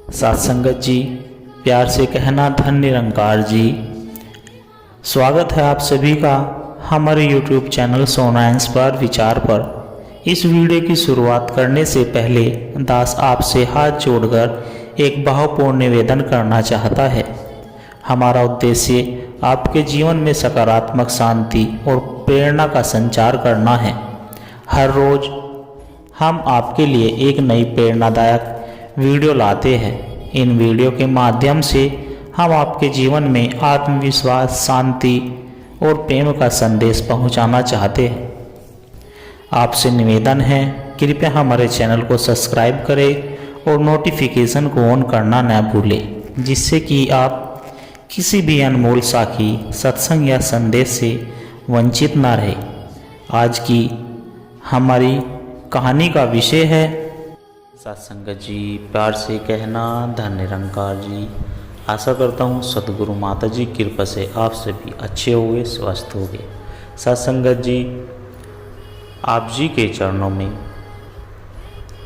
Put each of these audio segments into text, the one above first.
साथ संगत जी, प्यार से कहना धन निरंकार जी। स्वागत है आप सभी का हमारे YouTube चैनल सोना इंस्पायर विचार पर। इस वीडियो की शुरुआत करने से पहले दास आपसे हाथ जोड़कर एक भावपूर्ण निवेदन करना चाहता है। हमारा उद्देश्य आपके जीवन में सकारात्मक शांति और प्रेरणा का संचार करना है। हर रोज हम आपके लिए एक नई प्रेरणादायक वीडियो लाते हैं। इन वीडियो के माध्यम से हम आपके जीवन में आत्मविश्वास, शांति और प्रेम का संदेश पहुंचाना चाहते हैं। आपसे निवेदन है, कृपया हमारे चैनल को सब्सक्राइब करें और नोटिफिकेशन को ऑन करना न भूलें, जिससे कि आप किसी भी अनमोल साखी, सत्संग या संदेश से वंचित न रहे। आज की हमारी कहानी का विषय है सत्संगत जी, प्यार से कहना धन निरंकार जी। आशा करता हूँ सदगुरु माता जी की कृपा से आप सभी अच्छे होंगे, स्वस्थ होंगे। सत्संगत जी, आप जी के चरणों में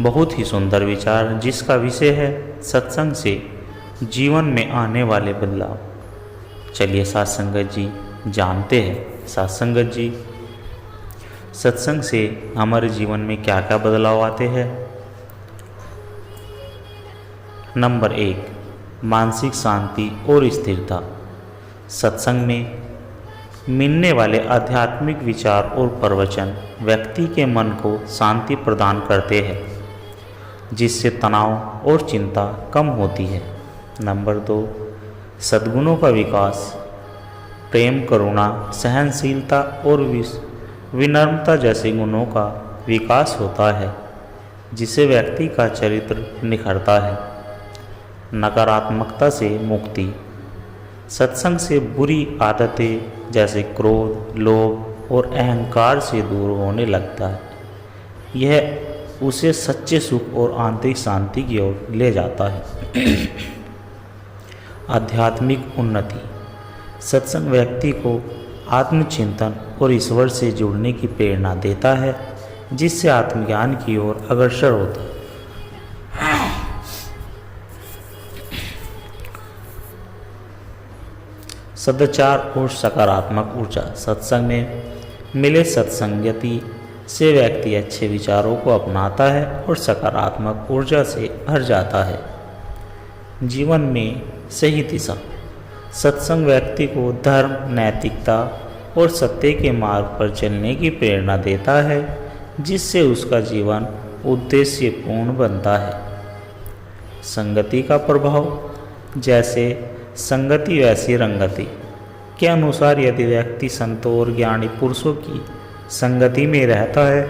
बहुत ही सुंदर विचार, जिसका विषय है सत्संग से जीवन में आने वाले बदलाव। चलिए सत्संगत जी जानते हैं सत्संगत जी, सत्संग से हमारे जीवन में क्या क्या बदलाव आते हैं। नंबर 1, मानसिक शांति और स्थिरता। सत्संग में मिलने वाले आध्यात्मिक विचार और प्रवचन व्यक्ति के मन को शांति प्रदान करते हैं, जिससे तनाव और चिंता कम होती है। नंबर 2, सद्गुणों का विकास। प्रेम, करुणा, सहनशीलता और विनम्रता जैसे गुणों का विकास होता है, जिससे व्यक्ति का चरित्र निखरता है। नकारात्मकता से मुक्ति। सत्संग से बुरी आदतें जैसे क्रोध, लोभ और अहंकार से दूर होने लगता है। यह उसे सच्चे सुख और आंतरिक शांति की ओर ले जाता है। आध्यात्मिक उन्नति। सत्संग व्यक्ति को आत्मचिंतन और ईश्वर से जुड़ने की प्रेरणा देता है, जिससे आत्मज्ञान की ओर अग्रसर होता है। सदाचार और सकारात्मक ऊर्जा। सत्संग में मिले सत्संगति से व्यक्ति अच्छे विचारों को अपनाता है और सकारात्मक ऊर्जा से भर जाता है। जीवन में सही दिशा। सत्संग व्यक्ति को धर्म, नैतिकता और सत्य के मार्ग पर चलने की प्रेरणा देता है, जिससे उसका जीवन उद्देश्यपूर्ण बनता है। संगति का प्रभाव। जैसे संगति वैसी रंगति के अनुसार यदि व्यक्ति संतों और ज्ञानी पुरुषों की संगति में रहता है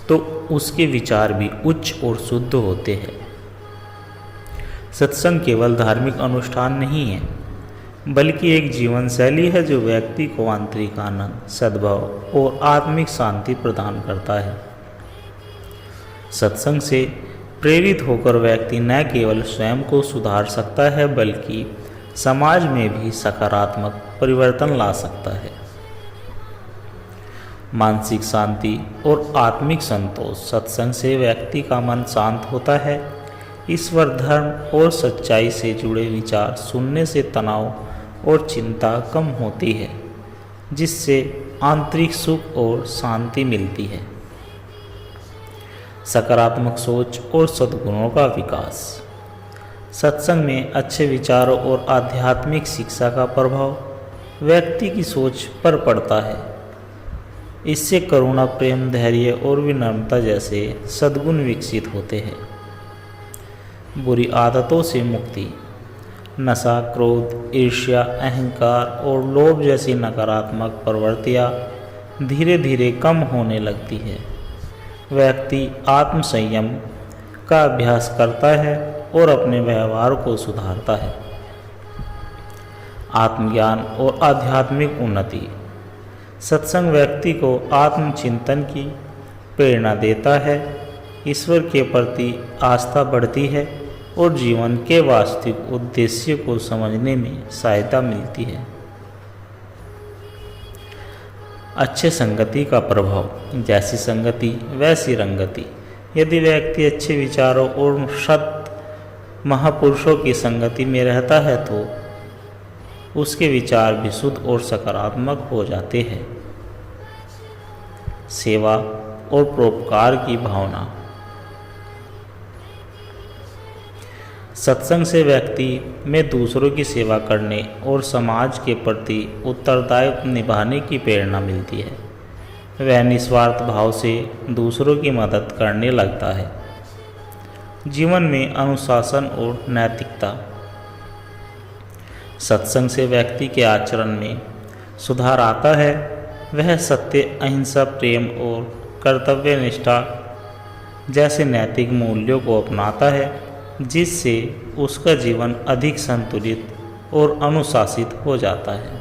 तो उसके विचार भी उच्च और शुद्ध होते हैं। सत्संग केवल धार्मिक अनुष्ठान नहीं है, बल्कि एक जीवन शैली है जो व्यक्ति को आंतरिक आनंद, सद्भाव और आत्मिक शांति प्रदान करता है। सत्संग से प्रेरित होकर व्यक्ति न केवल स्वयं को सुधार सकता है, बल्कि समाज में भी सकारात्मक परिवर्तन ला सकता है। मानसिक शांति और आत्मिक संतोष। सत्संग से व्यक्ति का मन शांत होता है। ईश्वर, धर्म और सच्चाई से जुड़े विचार सुनने से तनाव और चिंता कम होती है, जिससे आंतरिक सुख और शांति मिलती है। सकारात्मक सोच और सद्गुणों का विकास। सत्संग में अच्छे विचारों और आध्यात्मिक शिक्षा का प्रभाव व्यक्ति की सोच पर पड़ता है। इससे करुणा, प्रेम, धैर्य और विनम्रता जैसे सद्गुण विकसित होते हैं। बुरी आदतों से मुक्ति। नशा, क्रोध, ईर्ष्या, अहंकार और लोभ जैसी नकारात्मक प्रवृत्तियाँ धीरे धीरे कम होने लगती है। व्यक्ति आत्मसंयम का अभ्यास करता है और अपने व्यवहार को सुधारता है। आत्मज्ञान और आध्यात्मिक उन्नति। सत्संग व्यक्ति को आत्मचिंतन की प्रेरणा देता है। ईश्वर के प्रति आस्था बढ़ती है और जीवन के वास्तविक उद्देश्य को समझने में सहायता मिलती है। अच्छे संगति का प्रभाव। जैसी संगति वैसी रंगति यदि व्यक्ति अच्छे विचारों और सत महापुरुषों की संगति में रहता है तो उसके विचार भी शुद्ध और सकारात्मक हो जाते हैं। सेवा और परोपकार की भावना। सत्संग से व्यक्ति में दूसरों की सेवा करने और समाज के प्रति उत्तरदायित्व निभाने की प्रेरणा मिलती है। वह निस्वार्थ भाव से दूसरों की मदद करने लगता है। जीवन में अनुशासन और नैतिकता। सत्संग से व्यक्ति के आचरण में सुधार आता है। वह सत्य, अहिंसा, प्रेम और कर्तव्य निष्ठा जैसे नैतिक मूल्यों को अपनाता है, जिससे उसका जीवन अधिक संतुलित और अनुशासित हो जाता है।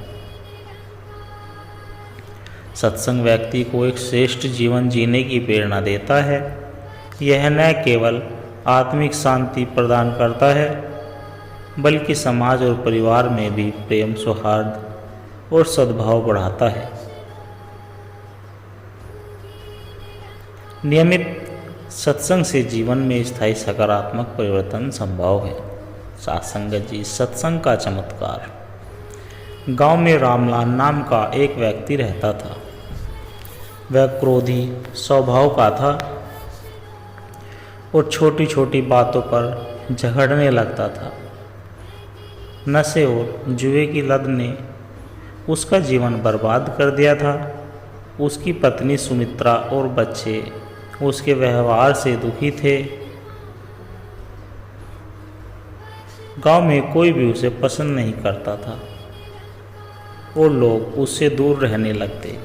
सत्संग व्यक्ति को एक श्रेष्ठ जीवन जीने की प्रेरणा देता है। यह न केवल आत्मिक शांति प्रदान करता है, बल्कि समाज और परिवार में भी प्रेम, सौहार्द और सद्भाव बढ़ाता है। नियमित सत्संग से जीवन में स्थायी सकारात्मक परिवर्तन संभव है। साधुसंगत जी, सत्संग का चमत्कार। गांव में रामलाल नाम का एक व्यक्ति रहता था। वह क्रोधी स्वभाव का था और छोटी छोटी बातों पर झगड़ने लगता था। नशे और जुए की लत ने उसका जीवन बर्बाद कर दिया था। उसकी पत्नी सुमित्रा और बच्चे उसके व्यवहार से दुखी थे। गांव में कोई भी उसे पसंद नहीं करता था और लोग उससे दूर रहने लगते।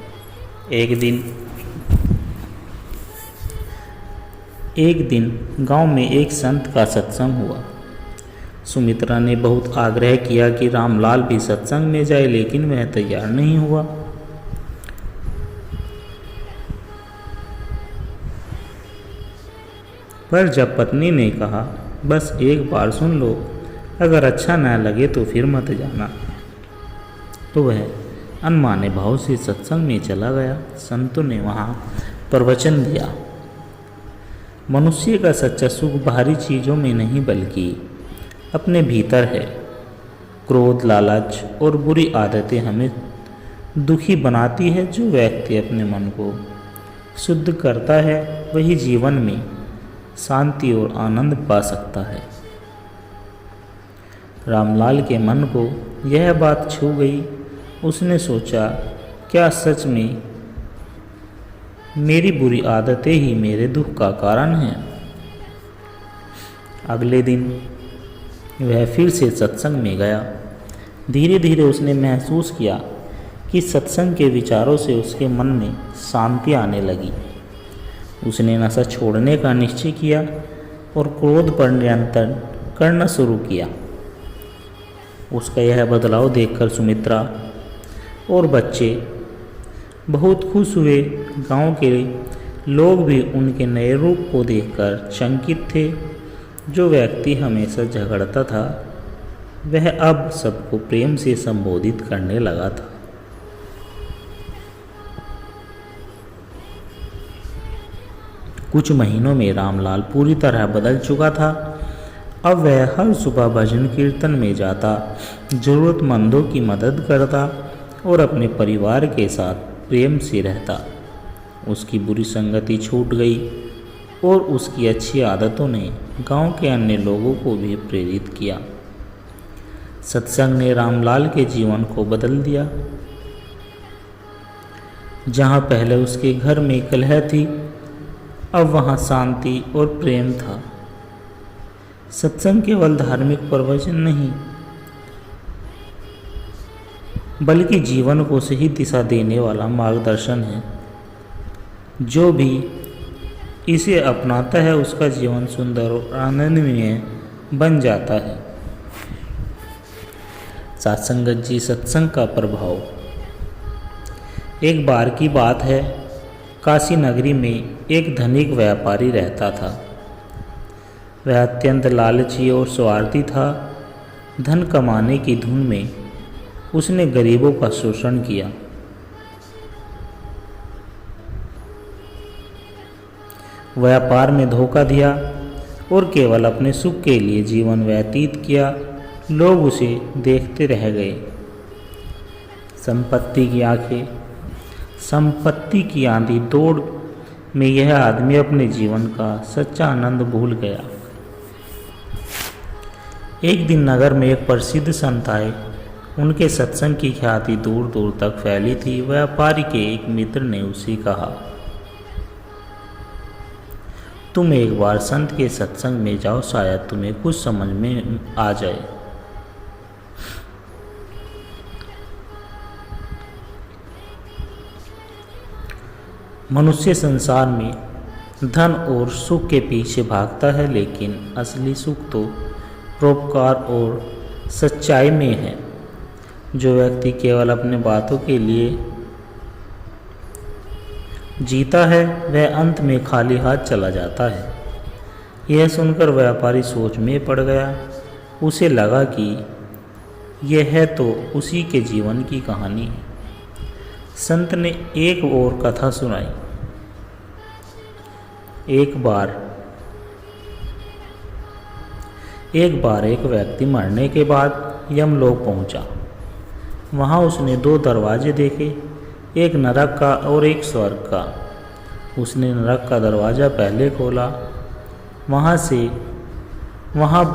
एक दिन गांव में एक संत का सत्संग हुआ। सुमित्रा ने बहुत आग्रह किया कि रामलाल भी सत्संग में जाए, लेकिन वह तैयार नहीं हुआ। पर जब पत्नी ने कहा, बस एक बार सुन लो, अगर अच्छा न लगे तो फिर मत जाना, तो वह अनमाने भाव से सत्संग में चला गया। संतों ने वहाँ प्रवचन दिया, मनुष्य का सच्चा सुख बाहरी चीज़ों में नहीं बल्कि अपने भीतर है। क्रोध, लालच और बुरी आदतें हमें दुखी बनाती है। जो व्यक्ति अपने मन को शुद्ध करता है वही जीवन में शांति और आनंद पा सकता है। रामलाल के मन को यह बात छू गई। उसने सोचा, क्या सच में मेरी बुरी आदतें ही मेरे दुख का कारण हैं? अगले दिन वह फिर से सत्संग में गया। धीरे धीरे उसने महसूस किया कि सत्संग के विचारों से उसके मन में शांति आने लगी। उसने नशा छोड़ने का निश्चय किया और क्रोध पर नियंत्रण करना शुरू किया। उसका यह बदलाव देखकर सुमित्रा और बच्चे बहुत खुश हुए। गांव के लोग भी उनके नए रूप को देखकर शंकित थे। जो व्यक्ति हमेशा झगड़ता था वह अब सबको प्रेम से संबोधित करने लगा था। कुछ महीनों में रामलाल पूरी तरह बदल चुका था। अब वह हर सुबह भजन कीर्तन में जाता, जरूरतमंदों की मदद करता और अपने परिवार के साथ प्रेम से रहता। उसकी बुरी संगति छूट गई और उसकी अच्छी आदतों ने गांव के अन्य लोगों को भी प्रेरित किया। सत्संग ने रामलाल के जीवन को बदल दिया। जहां पहले उसके घर में कलह थी, अब वहां शांति और प्रेम था। सत्संग केवल धार्मिक प्रवचन नहीं, बल्कि जीवन को सही दिशा देने वाला मार्गदर्शन है। जो भी इसे अपनाता है उसका जीवन सुंदर और आनंदमय बन जाता है। साधुसंगत जी, सत्संग का प्रभाव। एक बार की बात है, काशी नगरी में एक धनिक व्यापारी रहता था। वह अत्यंत लालची और स्वार्थी था। धन कमाने की धुन में उसने गरीबों का शोषण किया। व्यापार में धोखा दिया और केवल अपने सुख के लिए जीवन व्यतीत किया। लोग उसे देखते रह गए। संपत्ति की आंखें। संपत्ति की आंधी दौड़ में यह आदमी अपने जीवन का सच्चा आनंद भूल गया। एक दिन नगर में एक प्रसिद्ध संत आए। उनके सत्संग की ख्याति दूर दूर तक फैली थी। व्यापारी के एक मित्र ने उसे कहा, तुम एक बार संत के सत्संग में जाओ, शायद तुम्हें कुछ समझ में आ जाए। मनुष्य संसार में धन और सुख के पीछे भागता है, लेकिन असली सुख तो परोपकार और सच्चाई में है। जो व्यक्ति केवल अपने बातों के लिए जीता है, वह अंत में खाली हाथ चला जाता है। यह सुनकर व्यापारी सोच में पड़ गया। उसे लगा कि यह है तो उसी के जीवन की कहानी है। संत ने एक और कथा सुनाई। एक बार एक व्यक्ति मरने के बाद यमलोक पहुंचा। वहां उसने 2 दरवाजे देखे, एक नरक का और एक स्वर्ग का। उसने नरक का दरवाज़ा पहले खोला। वहाँ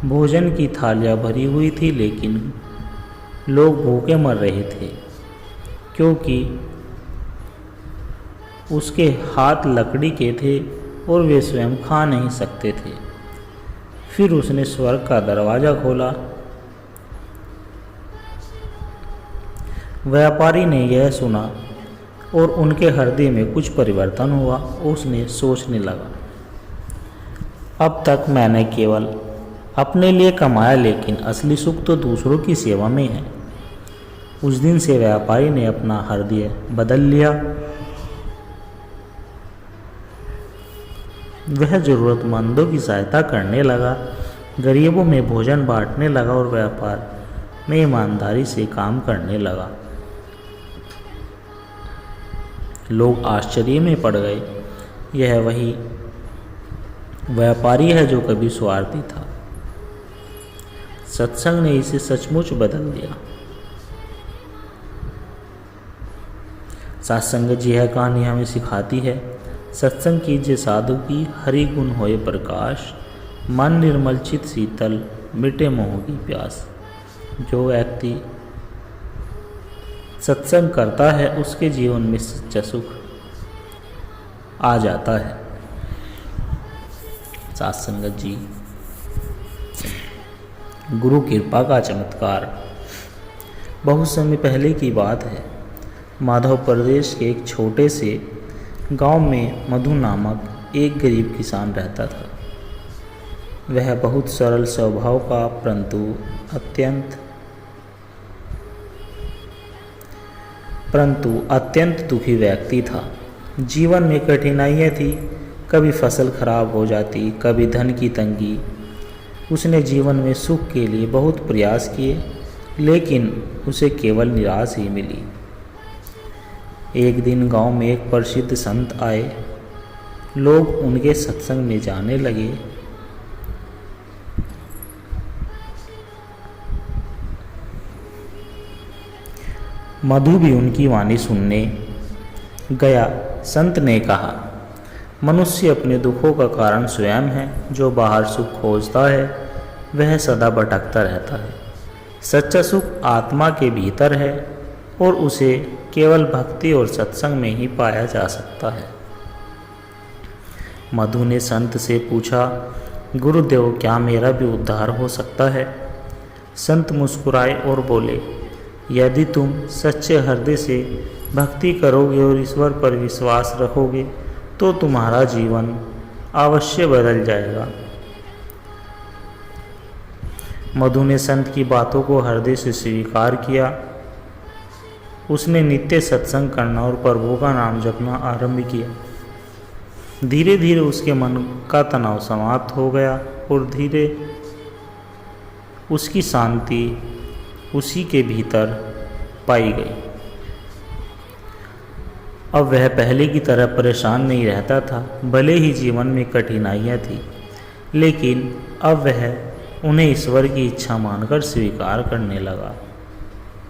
भोजन की थालियाँ भरी हुई थी, लेकिन लोग भूखे मर रहे थे, क्योंकि उसके हाथ लकड़ी के थे और वे स्वयं खा नहीं सकते थे। फिर उसने स्वर्ग का दरवाज़ा खोला। व्यापारी ने यह सुना और उनके हृदय में कुछ परिवर्तन हुआ। उसने सोचने लगा, अब तक मैंने केवल अपने लिए कमाया, लेकिन असली सुख तो दूसरों की सेवा में है। उस दिन से व्यापारी ने अपना हृदय बदल लिया। वह ज़रूरतमंदों की सहायता करने लगा, गरीबों में भोजन बांटने लगा और व्यापार में ईमानदारी से काम करने लगा। लोग आश्चर्य में पड़ गए। यह वही व्यापारी है जो कभी स्वार्थी था। सत्संग ने इसे सचमुच बदल दिया। सत्संग जी, यह कहानी हमें सिखाती है, सत्संग कीजिए साधु की, हरि गुण होए प्रकाश, मन निर्मल चित शीतल, मिटे मोह की प्यास। जो व्यक्ति सत्संग करता है, उसके जीवन में सच्चा सुख आ जाता है। सत्संगत जी, गुरु कृपा का चमत्कार। बहुत समय पहले की बात है। माधव प्रदेश के एक छोटे से गांव में मधु नामक एक गरीब किसान रहता था। वह बहुत सरल स्वभाव का परंतु अत्यंत दुखी व्यक्ति था। जीवन में कठिनाइयाँ थी, कभी फसल खराब हो जाती, कभी धन की तंगी। उसने जीवन में सुख के लिए बहुत प्रयास किए, लेकिन उसे केवल निराश ही मिली। एक दिन गांव में एक प्रसिद्ध संत आए। लोग उनके सत्संग में जाने लगे। मधु भी उनकी वाणी सुनने गया। संत ने कहा, मनुष्य अपने दुखों का कारण स्वयं है। जो बाहर सुख खोजता है, वह सदा भटकता रहता है। सच्चा सुख आत्मा के भीतर है और उसे केवल भक्ति और सत्संग में ही पाया जा सकता है। मधु ने संत से पूछा, गुरुदेव, क्या मेरा भी उद्धार हो सकता है? संत मुस्कुराए और बोले, यदि तुम सच्चे हृदय से भक्ति करोगे और ईश्वर पर विश्वास रखोगे, तो तुम्हारा जीवन अवश्य बदल जाएगा। मधु ने संत की बातों को हृदय से स्वीकार किया। उसने नित्य सत्संग करना और प्रभु का नाम जपना आरंभ किया। धीरे धीरे उसके मन का तनाव समाप्त हो गया और धीरे उसकी शांति उसी के भीतर पाई गई। अब वह पहले की तरह परेशान नहीं रहता था। भले ही जीवन में कठिनाइयाँ थी, लेकिन अब वह उन्हें ईश्वर की इच्छा मानकर स्वीकार करने लगा।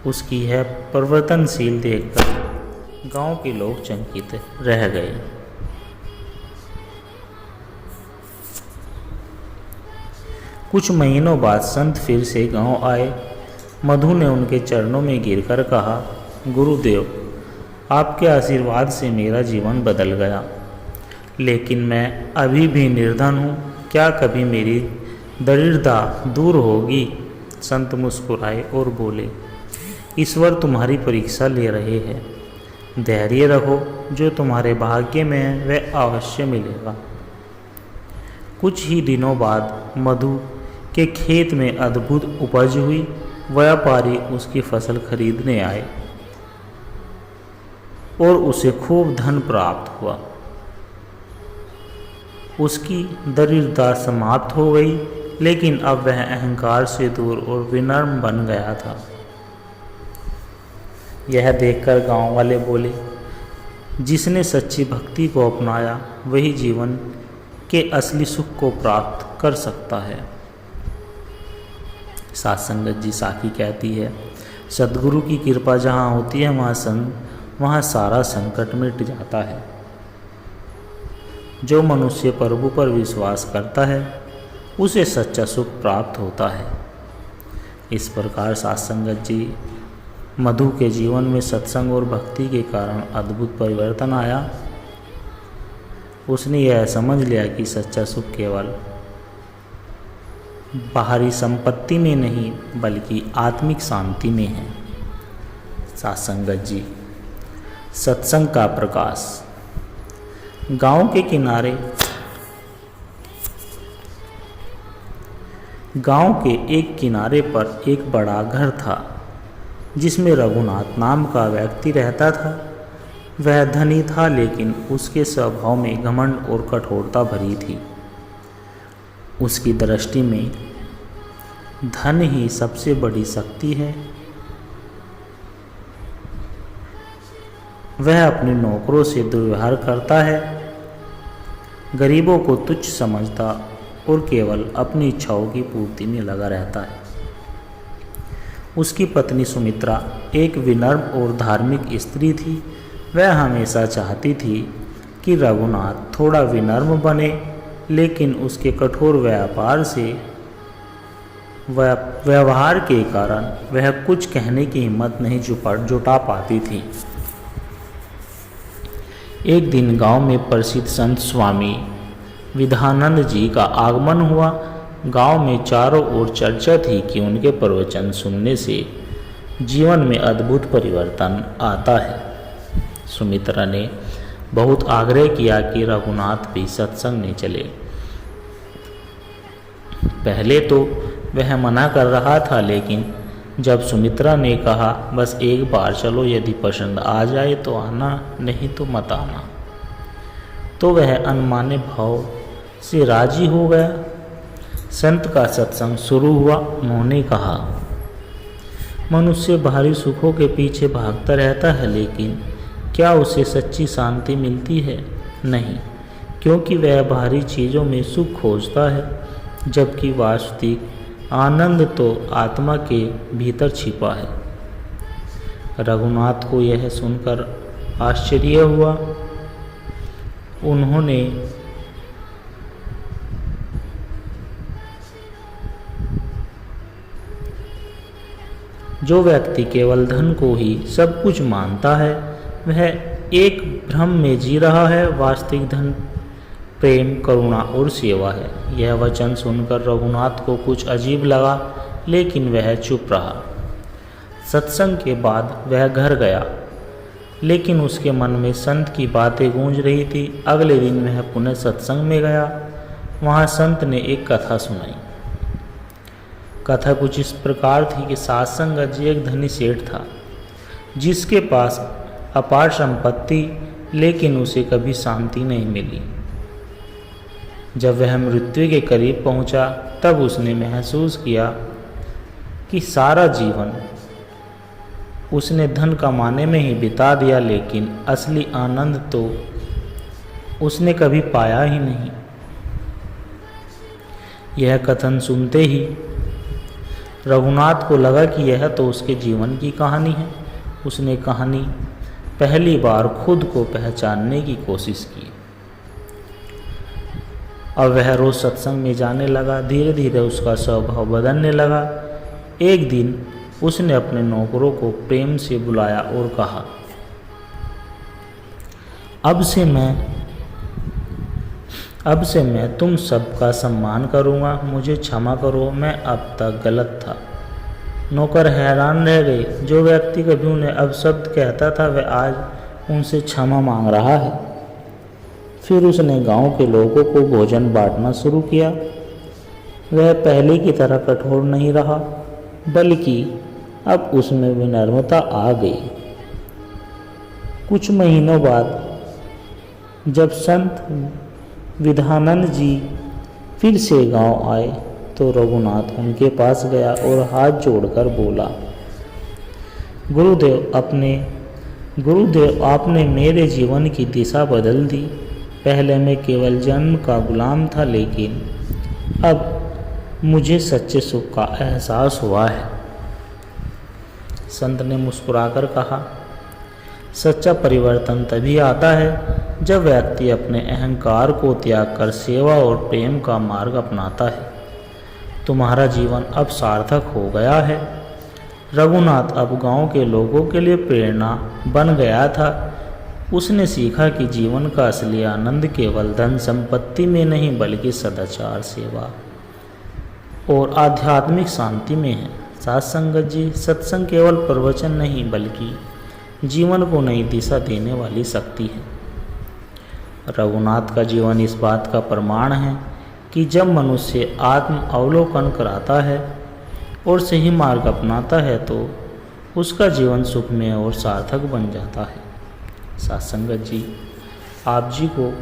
उसकी यह परिवर्तनशील देखकर गांव के लोग चकित रह गए। कुछ महीनों बाद संत फिर से गांव आए। मधु ने उनके चरणों में गिरकर कहा, गुरुदेव, आपके आशीर्वाद से मेरा जीवन बदल गया, लेकिन मैं अभी भी निर्धन हूँ। क्या कभी मेरी दरिद्रता दूर होगी? संत मुस्कुराए और बोले, ईश्वर तुम्हारी परीक्षा ले रहे हैं। धैर्य रखो, जो तुम्हारे भाग्य में है वह अवश्य मिलेगा। कुछ ही दिनों बाद मधु के खेत में अद्भुत उपज हुई। व्यापारी उसकी फसल खरीदने आए और उसे खूब धन प्राप्त हुआ। उसकी दरिद्रता समाप्त हो गई, लेकिन अब वह अहंकार से दूर और विनम्र बन गया था। यह देखकर गांव वाले बोले, जिसने सच्ची भक्ति को अपनाया वही जीवन के असली सुख को प्राप्त कर सकता है। साथ संगत जी साखी कहती है, सद्गुरु की कृपा जहाँ होती है वहाँ सारा संकट मिट जाता है। जो मनुष्य प्रभु पर विश्वास करता है उसे सच्चा सुख प्राप्त होता है। इस प्रकार साथ संगत जी मधु के जीवन में सत्संग और भक्ति के कारण अद्भुत परिवर्तन आया। उसने यह समझ लिया कि सच्चा सुख केवल बाहरी संपत्ति में नहीं बल्कि आत्मिक शांति में है। सत्संगत जी, सत्संग का प्रकाश। गांव के एक किनारे पर एक बड़ा घर था, जिसमें रघुनाथ नाम का व्यक्ति रहता था। वह धनी था, लेकिन उसके स्वभाव में घमंड और कठोरता भरी थी। उसकी दृष्टि में धन ही सबसे बड़ी शक्ति है। वह अपने नौकरों से दुर्व्यवहार करता है, गरीबों को तुच्छ समझता और केवल अपनी इच्छाओं की पूर्ति में लगा रहता है। उसकी पत्नी सुमित्रा एक विनम्र और धार्मिक स्त्री थी। वह हमेशा चाहती थी कि रघुनाथ थोड़ा विनम्र बने, लेकिन उसके कठोर व्यवहार के कारण वह कुछ कहने की हिम्मत नहीं जुटा पाती थी। एक दिन गांव में प्रसिद्ध संत स्वामी विधानंद जी का आगमन हुआ। गांव में चारों ओर चर्चा थी कि उनके प्रवचन सुनने से जीवन में अद्भुत परिवर्तन आता है। सुमित्रा ने बहुत आग्रह किया कि रघुनाथ भी सत्संग में चले। पहले तो वह मना कर रहा था, लेकिन जब सुमित्रा ने कहा, बस एक बार चलो, यदि पसंद आ जाए तो आना, नहीं तो मत आना, तो वह अनमाने भाव से राजी हो गया। संत का सत्संग शुरू हुआ। उन्होंने कहा, मनुष्य बाहरी सुखों के पीछे भागता रहता है, लेकिन क्या उसे सच्ची शांति मिलती है? नहीं, क्योंकि वह बाहरी चीज़ों में सुख खोजता है, जबकि वास्तविक आनंद तो आत्मा के भीतर छिपा है। रघुनाथ को यह सुनकर आश्चर्य हुआ। उन्होंने जो व्यक्ति केवल धन को ही सब कुछ मानता है, वह एक भ्रम में जी रहा है। वास्तविक धन प्रेम, करुणा और सेवा है। यह वचन सुनकर रघुनाथ को कुछ अजीब लगा, लेकिन वह चुप रहा। सत्संग के बाद वह घर गया, लेकिन उसके मन में संत की बातें गूंज रही थी। अगले दिन वह पुनः सत्संग में गया। वहाँ संत ने एक कथा सुनाई। कथा कुछ इस प्रकार थी कि सत्संगत जी एक धनी सेठ था, जिसके पास अपार संपत्ति, लेकिन उसे कभी शांति नहीं मिली। जब वह मृत्यु के करीब पहुंचा, तब उसने महसूस किया कि सारा जीवन उसने धन कमाने में ही बिता दिया, लेकिन असली आनंद तो उसने कभी पाया ही नहीं। यह कथन सुनते ही रघुनाथ को लगा कि यह तो उसके जीवन की कहानी है। उसने कहानी पहली बार खुद को पहचानने की कोशिश की। अब वह रोज सत्संग में जाने लगा। धीरे धीरे उसका स्वभाव बदलने लगा। एक दिन उसने अपने नौकरों को प्रेम से बुलाया और कहा, अब से मैं तुम सबका सम्मान करूंगा। मुझे क्षमा करो, मैं अब तक गलत था। नौकर हैरान रह गए। जो व्यक्ति कभी उन्हें अपशब्द कहता था, वह आज उनसे क्षमा मांग रहा है। फिर उसने गांव के लोगों को भोजन बांटना शुरू किया। वह पहले की तरह कठोर नहीं रहा, बल्कि अब उसमें विनम्रता आ गई। कुछ महीनों बाद जब संत विधानंद जी फिर से गांव आए तो रघुनाथ उनके पास गया और हाथ जोड़कर बोला, गुरुदेव आपने मेरे जीवन की दिशा बदल दी। पहले मैं केवल जन्म का गुलाम था, लेकिन अब मुझे सच्चे सुख का एहसास हुआ है। संत ने मुस्कुराकर कहा, सच्चा परिवर्तन तभी आता है जब व्यक्ति अपने अहंकार को त्याग कर सेवा और प्रेम का मार्ग अपनाता है। तुम्हारा जीवन अब सार्थक हो गया है। रघुनाथ अब गांव के लोगों के लिए प्रेरणा बन गया था। उसने सीखा कि जीवन का असली आनंद केवल धन संपत्ति में नहीं, बल्कि सदाचार, सेवा और आध्यात्मिक शांति में है। साथ संगत जी, सत्संग केवल प्रवचन नहीं, बल्कि जीवन को नई दिशा देने वाली शक्ति है। रघुनाथ का जीवन इस बात का प्रमाण है कि जब मनुष्य आत्म अवलोकन कराता है और सही मार्ग अपनाता है तो उसका जीवन सुखमय और सार्थक बन जाता है। साथ संगत जी, आप जी को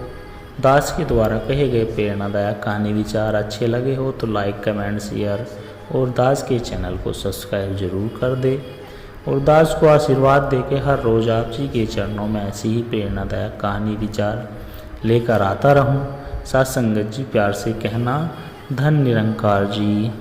दास के द्वारा कहे गए प्रेरणादायक कहानी विचार अच्छे लगे हो तो लाइक, कमेंट, शेयर और दास के चैनल को सब्सक्राइब जरूर कर दे और दास को आशीर्वाद दे के हर रोज़ आप जी के चरणों में ऐसी ही प्रेरणादायक कहानी विचार लेकर आता रहूं। साथ संगत जी, प्यार से कहना, धन निरंकार जी।